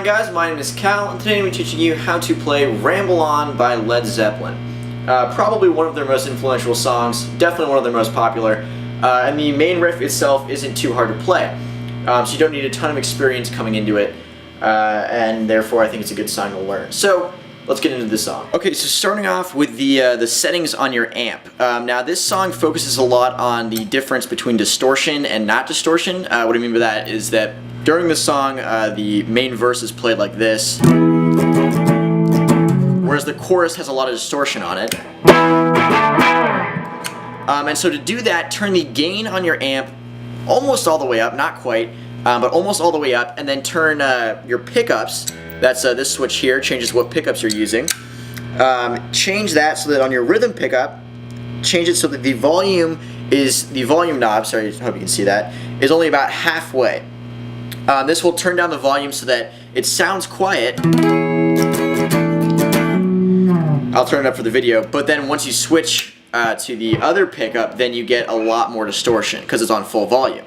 on guys, my name is Cal, and today I'm going to be teaching you how to play Ramble On by Led Zeppelin. Probably one of their most influential songs, definitely one of their most popular, and the main riff itself isn't too hard to play, so you don't need a ton of experience coming into it, and therefore I think it's a good song to learn. So let's get into the song. Okay, so starting off with the settings on your amp. Now this song focuses a lot on the difference between distortion and not distortion. What I mean by that is that during the song, the main verse is played like this, whereas the chorus has a lot of distortion on it. And so to do that, turn the gain on your amp almost all the way up, not quite, but almost all the way up, and then turn your pickups, that's this switch here, changes what pickups you're using. Change that so that on your rhythm pickup, change it so that the volume knob, sorry, I hope you can see that, is only about halfway. This will turn down the volume so that it sounds quiet. I'll turn it up for the video, but then once you switch to the other pickup, then you get a lot more distortion because it's on full volume.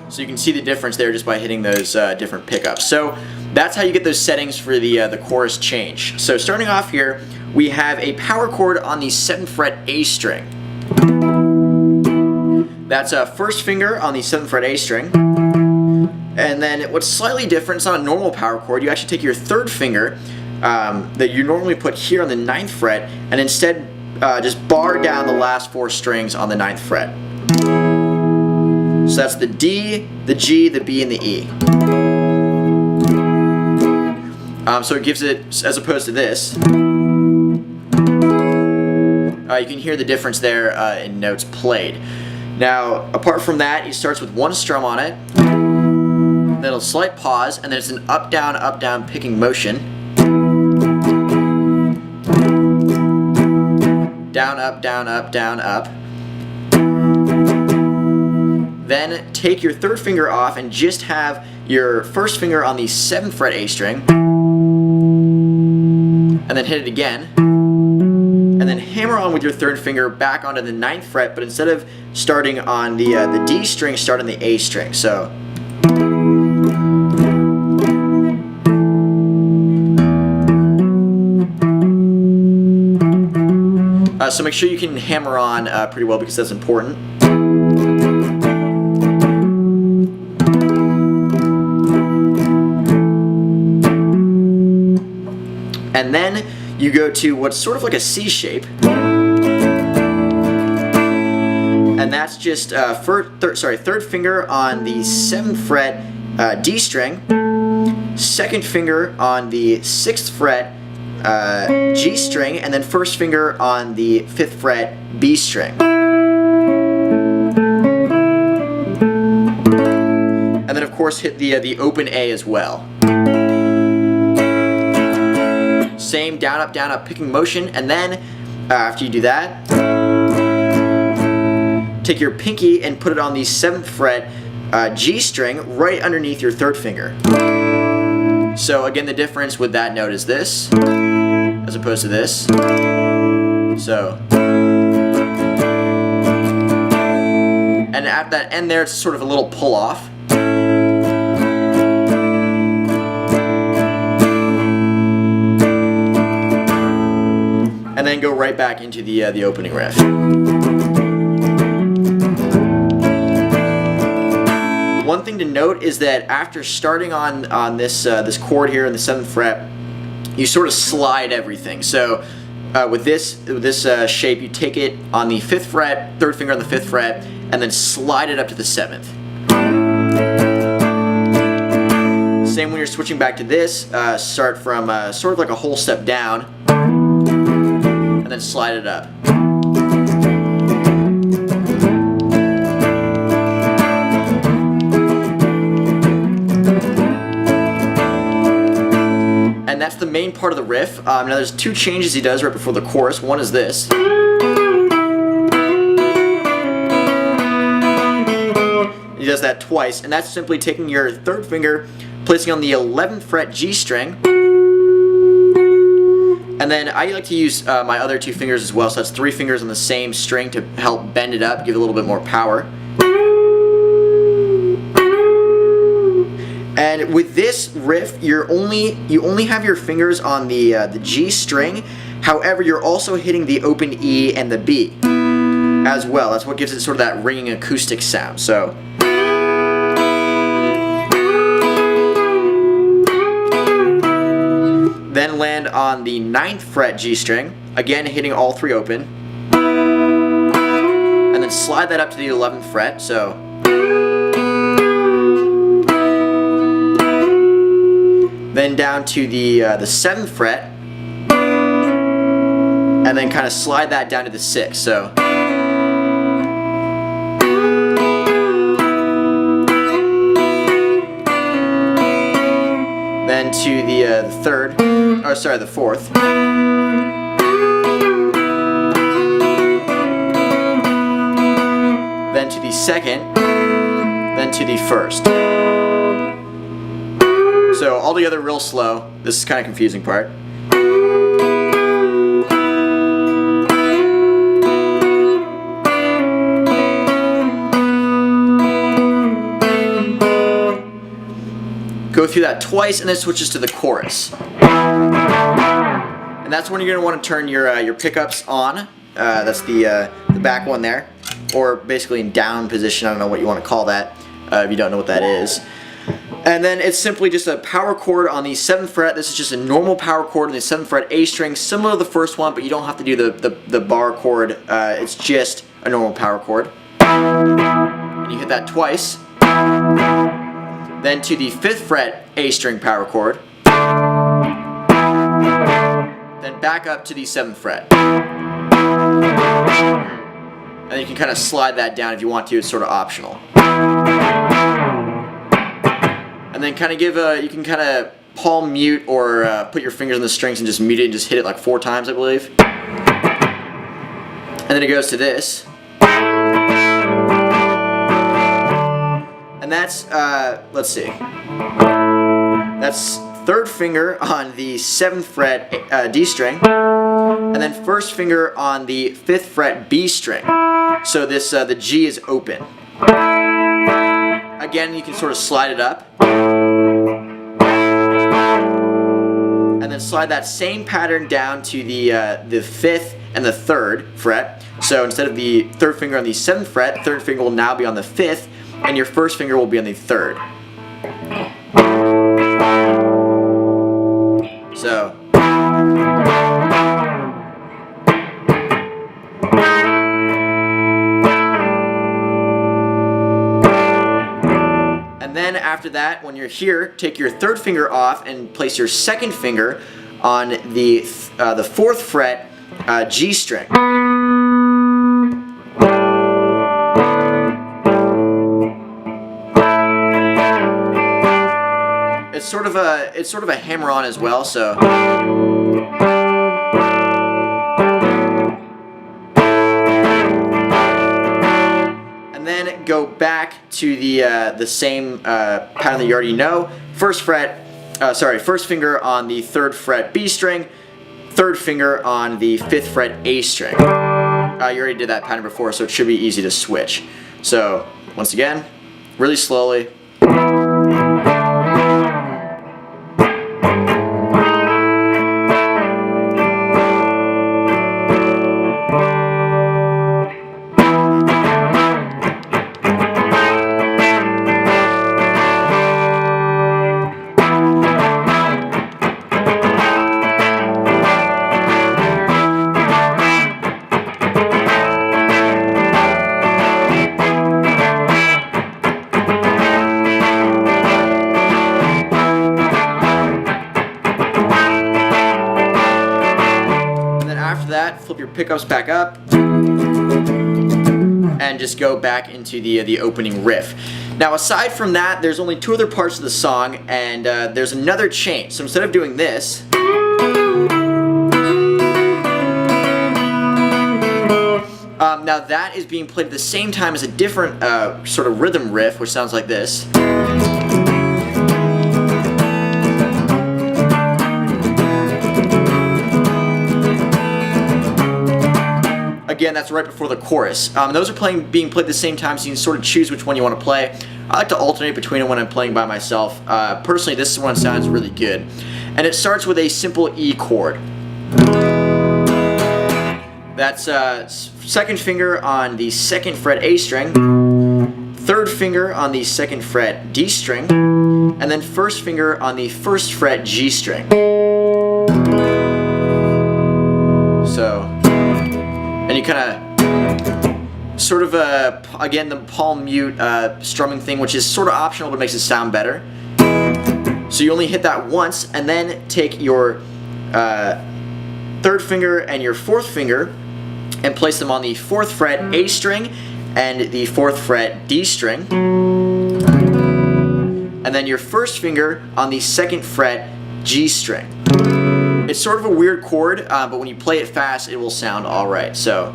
So you can see the difference there just by hitting those different pickups. So that's how you get those settings for the chorus change. So starting off here, we have a power chord on the 7th fret A string. That's a first finger on the 7th fret A string. And then what's slightly different, it's not a normal power chord, you actually take your 3rd finger that you normally put here on the 9th fret and instead just bar down the last 4 strings on the 9th fret. So that's the D, the G, the B, and the E. So it gives it, as opposed to this, you can hear the difference there in notes played. Now, apart from that, it starts with 1 strum on it, then a slight pause, and then it's an up-down picking motion. Down, up, down, up, down, up. Then take your 3rd finger off and just have your 1st finger on the 7th fret A string, and then hit it again, and then hammer on with your 3rd finger back onto the 9th fret, but instead of starting on the D string, start on the A string. So so make sure you can hammer on pretty well because that's important. And then you go to what's sort of like a C shape, and that's just 3rd finger on the 7th fret D string, 2nd finger on the 6th fret G string, and then 1st finger on the 5th fret B string. And then of course hit the open A as well. Same down, up picking motion, and then after you do that, take your pinky and put it on the 7th fret G string right underneath your 3rd finger. So again, the difference with that note is this, as opposed to this. So, and at that end there, it's sort of a little pull off. And then go right back into the opening riff. One thing to note is that after starting on this chord here in the 7th fret, you sort of slide everything. So with this shape, you take it on the 5th fret, 3rd finger on the 5th fret, and then slide it up to the 7th. Same when you're switching back to this, start from sort of like a whole step down, and then slide it up. And that's the main part of the riff. Now there's 2 changes he does right before the chorus. One is this. He does that twice, and that's simply taking your 3rd finger, placing on the 11th fret G string, and then I like to use my other 2 fingers as well, so that's 3 fingers on the same string to help bend it up, give it a little bit more power. And with this riff, you only have your fingers on the G string. However, you're also hitting the open E and the B as well. That's what gives it sort of that ringing acoustic sound. So. Then land on the 9th fret G string, again hitting all 3 open. And then slide that up to the 11th fret, so. Then down to the 7th fret, and then kind of slide that down to the 6th, so. Then to the 3rd, or sorry, the 4th. Then to the 2nd, then to the 1st. So all together real slow. This is kind of confusing part. Go through that twice, and then switches to the chorus. And that's when you're going to want to turn your pickups on. That's the back one there, or basically in down position. I don't know what you want to call that if you don't know what that is. And then it's simply just a power chord on the 7th fret. This is just a normal power chord on the 7th fret A string, similar to the first one, but you don't have to do the bar chord. It's just a normal power chord. And you hit that twice. Then to the 5th fret A string power chord. Then back up to the 7th fret. And you can kind of slide that down if you want to. It's sort of optional. And then kind of you can kind of palm mute or put your fingers on the strings and just mute it and just hit it like 4 times, I believe. And then it goes to this. And that's, let's see. That's 3rd finger on the 7th fret D string. And then 1st finger on the 5th fret B string. So this, the G is open. Again, you can sort of slide it up. And then slide that same pattern down to the 5th and the 3rd fret. So instead of the 3rd finger on the 7th fret, 3rd finger will now be on the 5th, and your 1st finger will be on the 3rd. So. And then after that, when you're here, take your 3rd finger off and place your 2nd finger on the 4th fret G string. It's sort of a hammer-on as well, so. And then go back to the same pattern that you already know. 1st finger on the 3rd fret B string, 3rd finger on the 5th fret A string. You already did that pattern before, so it should be easy to switch. So once again, really slowly. Flip your pickups back up and just go back into the opening riff. Now aside from that, there's only 2 other parts of the song, and there's another change. So instead of doing this, now that is being played at the same time as a different sort of rhythm riff, which sounds like this. again, that's right before the chorus. Those are being played at the same time, so you can sort of choose which one you want to play. I like to alternate between them when I'm playing by myself. Personally, this one sounds really good. And it starts with a simple E chord. That's second finger on the 2nd fret A string, 3rd finger on the 2nd fret D string, and then 1st finger on the 1st fret G string. So, and you kind of sort of, again, the palm mute strumming thing, which is sort of optional but makes it sound better. So you only hit that once, and then take your 3rd finger and your 4th finger and place them on the 4th fret A string and the 4th fret D string, and then your 1st finger on the 2nd fret G string. It's sort of a weird chord, but when you play it fast, it will sound alright. So,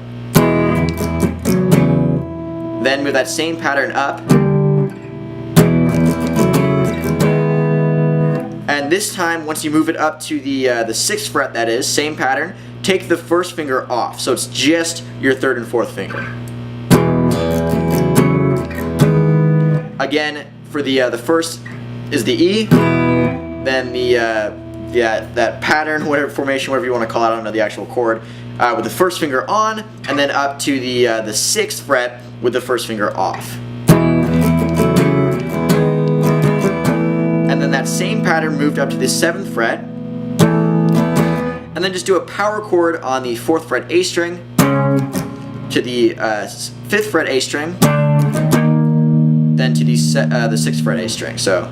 then move that same pattern up, and this time, once you move it up to the 6th fret, that is, same pattern, take the 1st finger off, so it's just your 3rd and 4th finger. Again, for the 1st is the E, then that pattern, whatever formation, whatever you want to call it, I don't know the actual chord, with the 1st finger on, and then up to the 6th fret with the 1st finger off. And then that same pattern moved up to the 7th fret, and then just do a power chord on the 4th fret A string to the 5th fret A string, then to the 6th fret A string. So,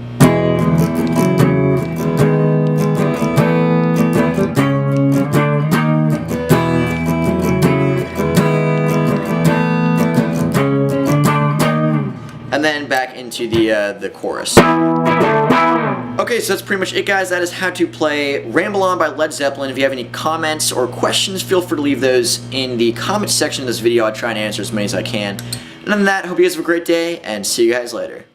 and then back into the chorus. Okay, so that's pretty much it, guys. That is how to play Ramble On by Led Zeppelin. If you have any comments or questions, feel free to leave those in the comments section of this video. I'll try and answer as many as I can. And other than that, hope you guys have a great day, and see you guys later.